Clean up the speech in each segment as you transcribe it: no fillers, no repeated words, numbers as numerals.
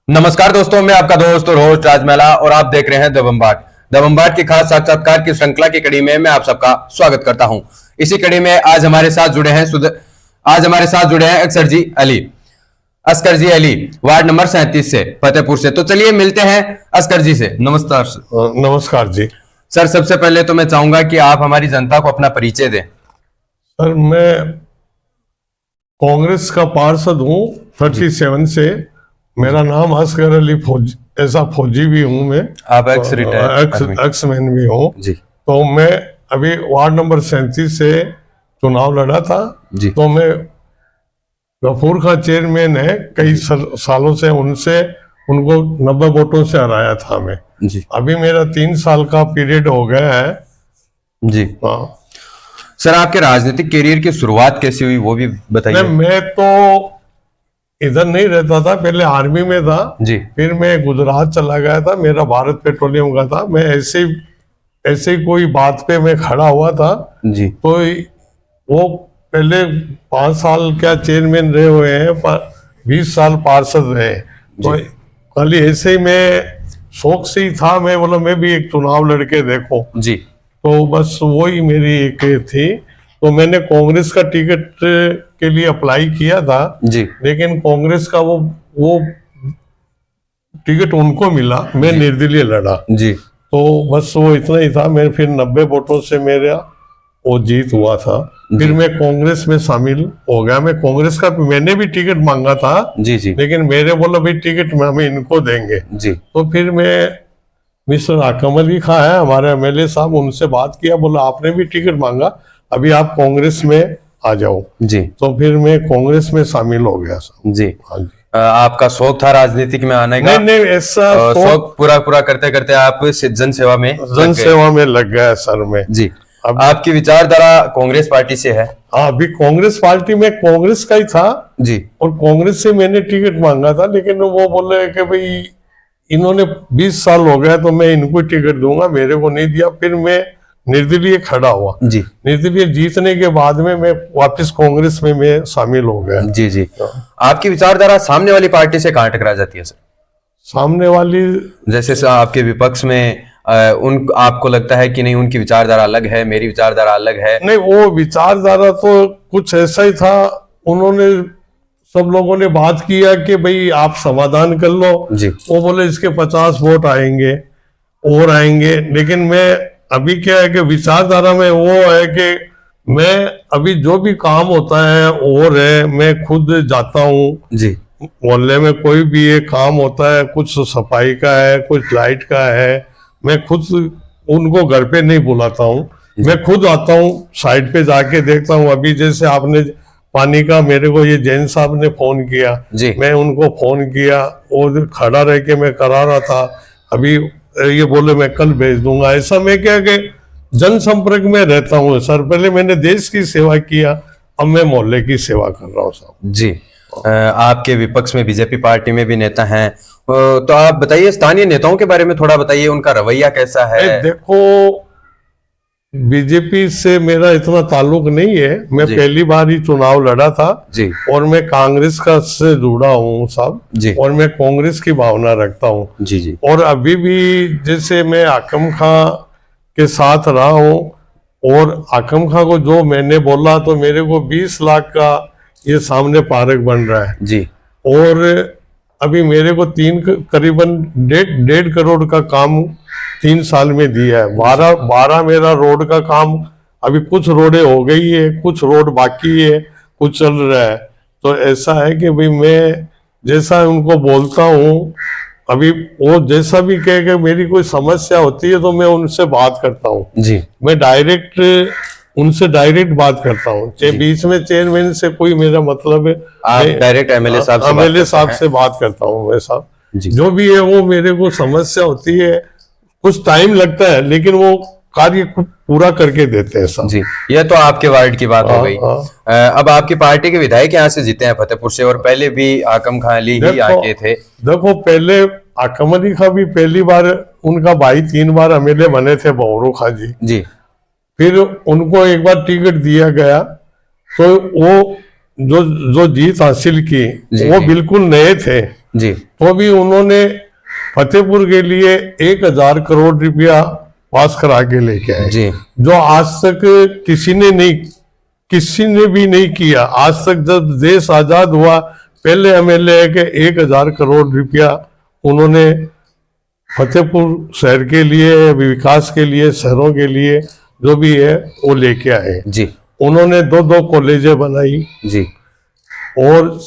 नमस्कार दोस्तों, मैं आपका दोस्त और होस्ट राजमेला और आप देख रहे हैं द बम्बार्ड की खास साक्षात्कार की श्रृंखला की कड़ी में मैं आप सबका स्वागत करता हूं। इसी कड़ी में आज हमारे साथ जुड़े हैं अस्कर जी अली वार्ड नंबर 37 से, फतेहपुर से। तो चलिए मिलते हैं अस्कर जी से। नमस्कार सर। नमस्कार जी। सर, सबसे पहले तो मैं चाहूंगा कि आप हमारी जनता को अपना परिचय दें। सर, मैं कांग्रेस का पार्षद हूँ 37 से। मेरा नाम अस्कर अली फौजी भी हूँ मैं। आप एक्स मैन भी हूँ जी। तो मैं अभी वार्ड नंबर 37 से चुनाव लड़ा था जी। तो मैं गफूर खां चेयरमैन है, कई सालों से उनको 90 वोटों से हराया था मैं जी। अभी मेरा 3 साल का पीरियड हो गया है जी। हाँ सर, आपके राजनीतिक करियर की शुरुआत कैसे हुई वो भी बताइए। मैं तो इधर नहीं रहता था, पहले आर्मी में था जी। फिर मैं गुजरात चला गया था, मेरा भारत पेट्रोलियम का था। मैं ऐसे ही कोई बात पे मैं खड़ा हुआ था जी। तो वो पहले 5 साल क्या चेयरमैन रहे हुए हैं, 20 साल पार्षद रहे। तो खाली ऐसे ही मैं शौक से ही था, मैं बोला मैं भी एक चुनाव लड़के देखो जी। तो बस वही मेरी एक थी। तो मैंने कांग्रेस का टिकट के लिए अप्लाई किया था जी। लेकिन कांग्रेस का वो टिकट उनको मिला, मैं निर्दलीय लड़ा जी। तो बस वो इतना ही था। मैं फिर 90 वोटों से मेरा वो जीत हुआ था। फिर मैं कांग्रेस में शामिल हो गया। मैं कांग्रेस का मैंने भी टिकट मांगा था जी जी। लेकिन मेरे बोला भाई टिकट हम इनको देंगे जी। तो फिर मैं मिस्टर आकम अली खां है हमारे एमएलए साहब, उनसे बात किया, बोला आपने भी टिकट मांगा, अभी आप कांग्रेस में आ जाओ जी। तो फिर मैं कांग्रेस में शामिल हो गया सर जी। हाँ जी। आपका शौक था राजनीतिक में आने का? नहीं, ऐसा शौक पूरा करते करते आप जन सेवा में लग गया सर मैं जी। अब आपकी विचारधारा कांग्रेस पार्टी से है? हाँ, अभी कांग्रेस पार्टी में कांग्रेस का ही था जी। और कांग्रेस से मैंने टिकट मांगा था, लेकिन वो बोले कि भाई इन्होंने 20 साल हो गया तो मैं इनको टिकट दूंगा, मेरे को नहीं दिया। फिर मैं निर्दलीय खड़ा हुआ जी। निर्दलीय जीतने के बाद में मैं वापस कांग्रेस में मैं शामिल हो गया जी जी। आपकी विचारधारा सामने वाली पार्टी से कहाँ टकरा जाती है सर? सामने वाली जैसे आपके विपक्ष में आपको लगता है कि नहीं उनकी विचारधारा अलग है, मेरी विचारधारा अलग है? नहीं, वो विचारधारा तो कुछ ऐसा ही था। उन्होंने सब लोगों ने बात किया कि भाई आप समाधान कर लो जी। वो बोले इसके 50 वोट आएंगे और आएंगे, लेकिन मैं अभी क्या है कि विचारधारा में वो है कि मैं अभी जो भी काम होता है और है मैं खुद जाता हूँ जी। मोहल्ले में कोई भी ये काम होता है, कुछ सफाई का है, कुछ लाइट का है, मैं खुद उनको घर पे नहीं बुलाता हूँ, मैं खुद आता हूँ, साइड पे जाके देखता हूँ। अभी जैसे आपने पानी का मेरे को ये जैन साहब ने फोन किया जी। मैं उनको फोन किया और खड़ा रह के मैं करा रहा था, अभी ये बोले मैं कल भेज दूंगा। ऐसा मैं क्या कि जन संपर्क में रहता हूँ सर। पहले मैंने देश की सेवा किया, अब मैं मोहल्ले की सेवा कर रहा हूँ साहब जी। आपके विपक्ष में बीजेपी पार्टी में भी नेता हैं, तो आप बताइए स्थानीय नेताओं के बारे में थोड़ा बताइए, उनका रवैया कैसा है? देखो, बीजेपी से मेरा इतना ताल्लुक नहीं है, मैं पहली बार ही चुनाव लड़ा था जी। और मैं कांग्रेस का से जुड़ा हूँ साहब जी। और मैं कांग्रेस की भावना रखता हूँ जी जी। और अभी भी जैसे मैं आकम खां के साथ रहा हूँ और आकम खां को जो मैंने बोला तो मेरे को 20 लाख का ये सामने पार्क बन रहा है जी। और अभी मेरे को करीबन 1.5 करोड़ का काम 3 साल में दिया है। 12 मेरा रोड का काम, अभी कुछ रोडें हो गई है, कुछ रोड बाकी है, कुछ चल रहा है। तो ऐसा है कि भाई मैं जैसा उनको बोलता हूँ, अभी वो जैसा भी कहे कि मेरी कोई समस्या होती है तो मैं उनसे बात करता हूँ जी। मैं उनसे डायरेक्ट बात करता हूँ, बीच में चेयरमैन से कोई मेरा मतलब है। आप डायरेक्ट एमएलए साहब से बात करता हूँ मैं साहब, जो भी है वो मेरे को समस्या होती है, कुछ टाइम लगता है लेकिन वो कार्य पूरा करके देते हैं साहब जी। यह तो आपके वार्ड की बात हो गई। अब आपकी पार्टी के विधायक यहाँ से जीते हैं फतेहपुर से, और पहले भी आकम खां अली ही आके थे। देखो, पहले आकम अली खां भी पहली बार, उनका भाई 3 बार एमएलए बने थे बहरू खां जी। फिर उनको एक बार टिकट दिया गया तो वो जो जीत हासिल की वो बिल्कुल नए थे जी, तो भी उन्होंने फतेहपुर के लिए 1000 करोड़ रुपया पास करा के लेके आए, जी, जो आज तक किसी ने भी नहीं किया। आज तक जब देश आजाद हुआ, पहले एमएलए के 1000 करोड़ रुपया उन्होंने फतेहपुर शहर के लिए, विकास के लिए, शहरों के लिए जो भी है वो लेके आए जी, उन्होंने 2 कॉलेजें बनाई जी, और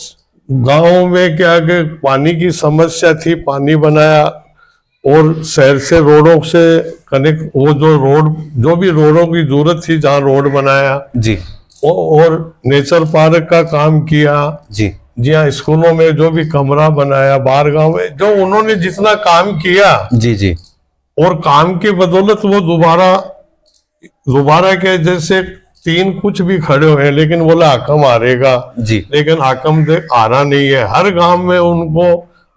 गांव में क्या कि पानी की समस्या थी, पानी बनाया और शहर से रोडों से कनेक्ट, वो जो भी रोडों की जरूरत थी जहाँ रोड बनाया जी, और नेचर पार्क का काम किया। जी, जी हाँ, स्कूलों में जो भी कमरा बनाया, बाहर गांव में जो उन्होंने जितना काम किया, जी, जी, और काम की बदौलत वो दोबारा के जैसे 3 कुछ भी खड़े हुए हैं, लेकिन बोला हाकम हारेगा, जी, लेकिन हाकम हारा नहीं है। हर गांव में उनको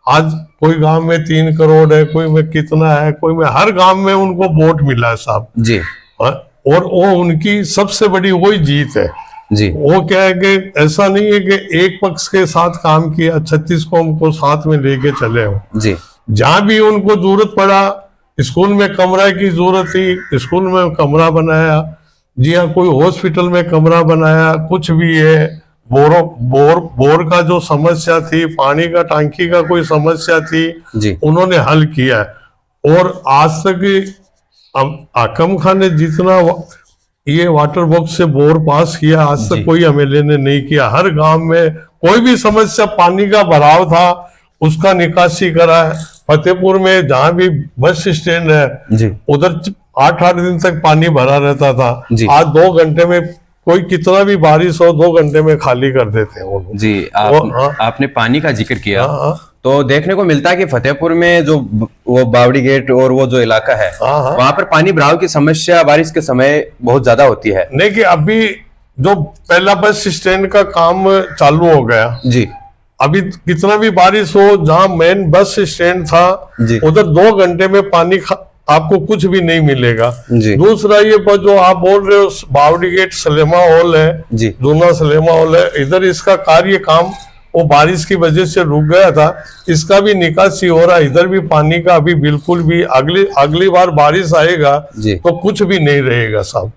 आज कोई गांव में 3 करोड़ है, कोई में कितना है, कोई में, हर गांव में उनको वोट मिला है साहब जी, और वो उनकी सबसे बड़ी वही जीत है। जी, वो क्या है कि ऐसा नहीं है कि एक पक्ष के साथ काम किया, 36 कौम को साथ में लेके चले हो। जी, जहां भी उनको जरूरत पड़ा, स्कूल में कमरा की जरूरत थी, स्कूल में कमरा बनाया। जी हाँ, कोई हॉस्पिटल में कमरा बनाया, कुछ भी है, बोर का जो समस्या थी, पानी का टांकी का कोई समस्या थी, जी, उन्होंने हल किया। और आज तक आकम खान ने जितना ये वाटर बॉक्स से बोर पास किया, आज तक कोई एमएलए ने नहीं किया। हर गांव में कोई भी समस्या, पानी का भराव था, उसका निकासी करा है। फतेहपुर में जहां भी बस स्टैंड है, जी, उधर 8-8 दिन तक पानी भरा रहता था। जी। आज 2 घंटे में, कोई कितना भी बारिश हो, 2 घंटे में खाली कर देते हैं वो लोग। जी, आपने पानी का जिक्र किया, हाँ, तो देखने को मिलता है कि फतेहपुर में जो वो बावड़ी गेट और वो जो इलाका है, हाँ, वहां पर पानी भराव की समस्या बारिश के समय बहुत ज्यादा होती है। नहीं कि अभी जो पहला बस स्टैंड का काम चालू हो गया, जी, अभी कितना भी बारिश हो, जहाँ मेन बस स्टैंड था, जी, उधर 2 घंटे में पानी आपको कुछ भी नहीं मिलेगा। जी, दूसरा ये जो आप बोल रहे हो, बावड़ी गेट सलेमा हॉल है, जी, दूना सलेमा हॉल है, इधर इसका काम वो बारिश की वजह से रुक गया था, इसका भी निकासी हो रहा है। इधर भी पानी का अभी बिल्कुल भी, अगली बार बारिश आएगा जी, तो कुछ भी नहीं रहेगा साहब।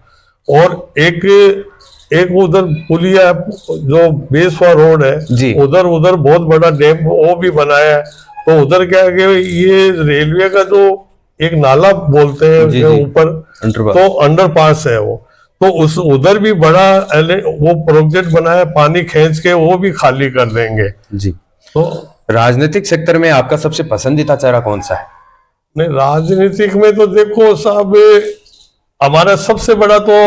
और एक उधर पुलिया जो बेसवा रोड जी। है, उधर बहुत बड़ा डैम वो भी बनाया है। तो उधर क्या है कि ये रेलवे का जो एक नाला बोलते हैं जी, जो जी। ऊपर, तो अंडरपास है वो, तो उस उधर भी बड़ा वो प्रोजेक्ट बनाया, पानी खींच के वो भी खाली कर देंगे। जी। तो राजनीतिक सेक्टर में आपका सबसे पसंदीदा चेहरा कौन सा है? नहीं, राजनीतिक में तो देखो साहब, हमारा सबसे बड़ा तो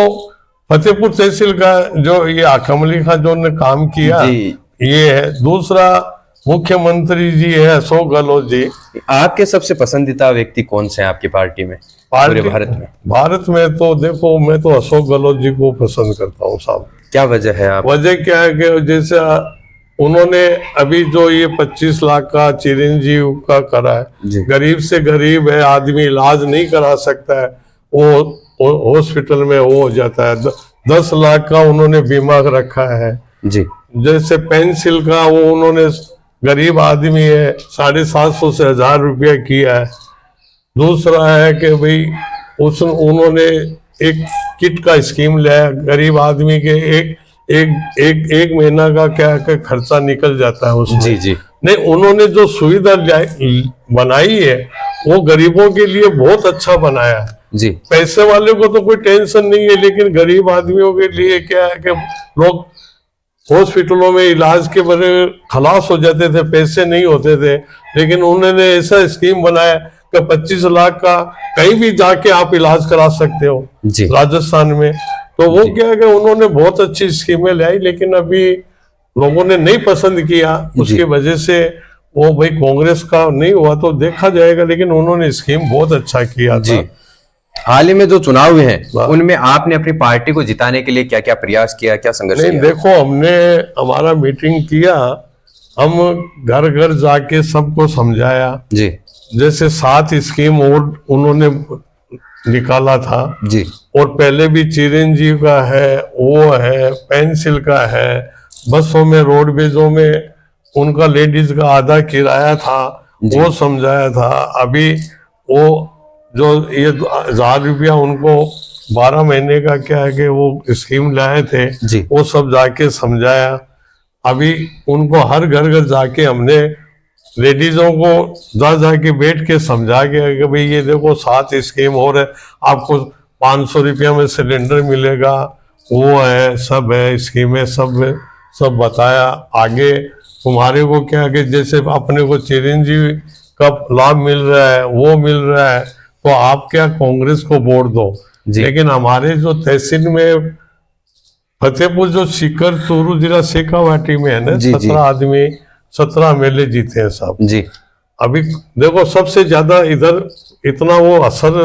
फतेहपुर तहसील का जो ये आकम अली खान जो ने काम किया, जी। ये है। दूसरा मुख्यमंत्री जी है अशोक गहलोत जी। आपके सबसे पसंदीदा व्यक्ति कौन से हैं आपकी पार्टी में, पूरे भारत में? तो देखो, मैं तो अशोक गहलोत जी को पसंद करता हूँ साहब। क्या वजह है? आप वजह क्या है कि जैसे उन्होंने अभी जो ये 25 लाख का चिरंजीव का करा है, गरीब से गरीब है आदमी इलाज नहीं करा सकता है, वो हॉस्पिटल में वो हो जाता है। 10 लाख का उन्होंने बीमा रखा है जी। जैसे पेंसिल का वो उन्होंने, गरीब आदमी है, 750 से 1000 रुपया किया है। दूसरा है कि भाई उन्होंने एक किट का स्कीम लिया, गरीब आदमी के एक महीना का क्या खर्चा निकल जाता है उसमें। जी, जी। नहीं, उन्होंने जो सुविधा बनाई है वो गरीबों के लिए बहुत अच्छा बनाया है जी। पैसे वाले को तो कोई टेंशन नहीं है, लेकिन गरीब आदमियों के लिए क्या है कि लोग हॉस्पिटलों में इलाज के बड़े खलास हो जाते थे, पैसे नहीं होते थे, लेकिन उन्होंने ऐसा स्कीम बनाया कि 25 लाख का कहीं भी जाके आप इलाज करा सकते हो जी। राजस्थान में। तो वो क्या है कि उन्होंने बहुत अच्छी स्कीमें लाई, लेकिन अभी लोगों ने नहीं पसंद किया, उसकी वजह से वो भाई कांग्रेस का नहीं हुआ तो देखा जाएगा, लेकिन उन्होंने स्कीम बहुत अच्छा किया था। हाल ही में जो चुनाव हुए हैं उनमें आपने अपनी पार्टी को जिताने के लिए क्या क्या प्रयास किया, क्या संघर्ष किया? देखो, हमने हमारा मीटिंग किया, हम घर घर जाके सबको समझाया जी। जैसे 7 स्कीम और उन्होंने निकाला था जी। और पहले भी चिरंजीव का है, वो है, पेंसिल का है, बसों में रोडवेजों में उनका लेडीज का आधा किराया था वो समझाया था। अभी वो जो ये 1000 रुपया उनको 12 महीने का क्या है कि वो स्कीम लाए थे वो सब जाके समझाया। अभी उनको हर घर जाके हमने लेडीजों को जाके बैठ के समझा गया कि भाई ये देखो 7 स्कीम हो रहे, आपको 500 रुपया में सिलेंडर मिलेगा, वो है सब है स्कीमें सब बताया। आगे तुम्हारे को क्या कि जैसे अपने को चिरंजीवी का लाभ मिल रहा है वो मिल रहा है तो आप क्या कांग्रेस को वोट दो। लेकिन हमारे जो तहसील में फतेहपुर जो सीकर चूरू जिला शेखावाटी में है ना 17 MLA जीते हैं साहब जी। अभी देखो सबसे ज्यादा इधर इतना वो असर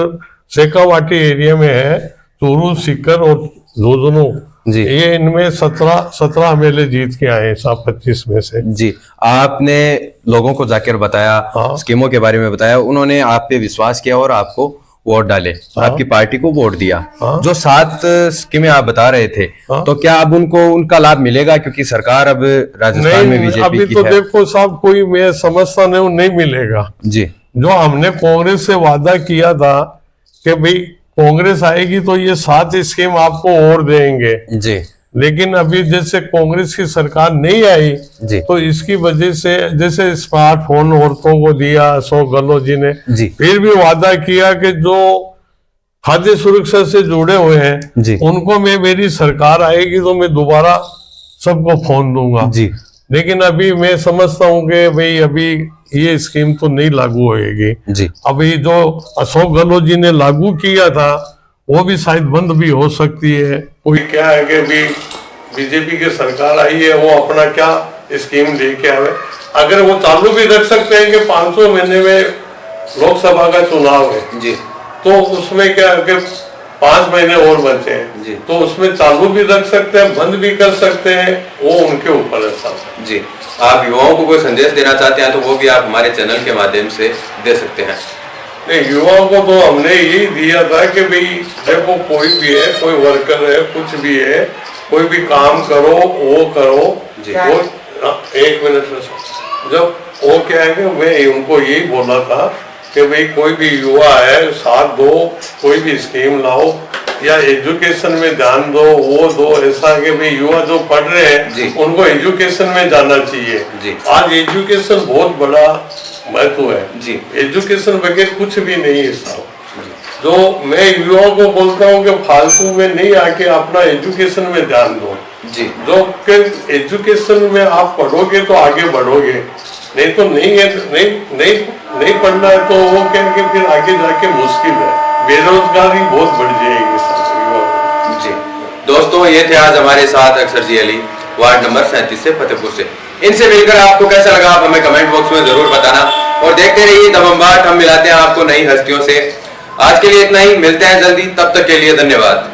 शेखावाटी एरिया में है, चूरू सीकर और झुंझुनू जी, ये इनमें 17 MLA जीत के आए साहब 25 में से जी। आपने लोगों को जाकर बताया, स्कीमों के बारे में बताया, उन्होंने आप पे विश्वास किया और आपको वोट डाले, आपकी पार्टी को वोट दिया। जो 7 स्कीमें आप बता रहे थे तो क्या अब उनको उनका लाभ मिलेगा? क्योंकि सरकार अब राजस्थान में बीजेपी अभी की तो है। देखो साहब कोई मैं समझता नहीं मिलेगा जी। जो हमने कांग्रेस से वादा किया था कि भाई कांग्रेस आएगी तो ये 7 स्कीम आपको और देंगे जी, लेकिन अभी जैसे कांग्रेस की सरकार नहीं आई जी, तो इसकी वजह से जैसे स्मार्टफोन औरतों को दिया अशोक गहलोत जी ने जी, फिर भी वादा किया कि जो खाद्य सुरक्षा से जुड़े हुए हैं जी, उनको मेरी सरकार आएगी तो मैं दोबारा सबको फोन दूंगा जी। लेकिन अभी मैं समझता हूँ कि भाई अभी ये स्कीम तो नहीं लागू होएगी जी। अभी जो अशोक गहलोत जी ने लागू किया था वो भी शायद बंद भी हो सकती है। कोई क्या है कि अभी बीजेपी की सरकार आई है वो अपना क्या स्कीम लेके आवे, अगर वो चालू भी रख सकते हैं कि 500 महीने में लोकसभा का चुनाव है जी, तो उसमें क्या है कि 5 महीने और बचे हैं जी, तो उसमें चालू भी रख सकते हैं बंद भी कर सकते हैं, वो उनके ऊपर है साहब जी। आप युवाओं को कोई संदेश देना चाहते हैं तो वो भी आप हमारे चैनल के माध्यम से दे सकते हैं। नहीं, युवाओं को तो हमने यही दिया था कि भाई देखो कोई भी है, कोई वर्कर है, कुछ भी है, कोई भी काम करो वो करो जी। वो 1 मिनट जब वो क्या है कि मैं उनको यही बोला था कि भाई कोई भी युवा है साथ दो, कोई भी स्कीम लाओ या एजुकेशन में ध्यान दो, वो दो, ऐसा कि भाई युवा जो पढ़ रहे हैं उनको एजुकेशन में जाना चाहिए जी। आज एजुकेशन बहुत बड़ा महत्व है जी, एजुकेशन बगैर कुछ भी नहीं है साहब। जो मैं युवाओं को बोलता हूँ कि फालतू में नहीं आके अपना एजुकेशन में ध्यान दो जी। जो एजुकेशन में आप पढ़ोगे तो आगे बढ़ोगे, नहीं तो नहीं पढ़ना है तो वो कहेंगे फिर आगे जाके मुश्किल है, बेरोजगारी बहुत बढ़ जाएगी जी। दोस्तों ये थे आज हमारे साथ अक्षर जी अली, वार्ड नंबर 37 से फतेहपुर से। इनसे मिलकर आपको कैसा लगा आप हमें कमेंट बॉक्स में जरूर बताना और देखते रहिए दबंबाट, हम मिलाते हैं आपको नई हस्तियों से। आज के लिए इतना ही, मिलते हैं जल्दी, तब तक के लिए धन्यवाद।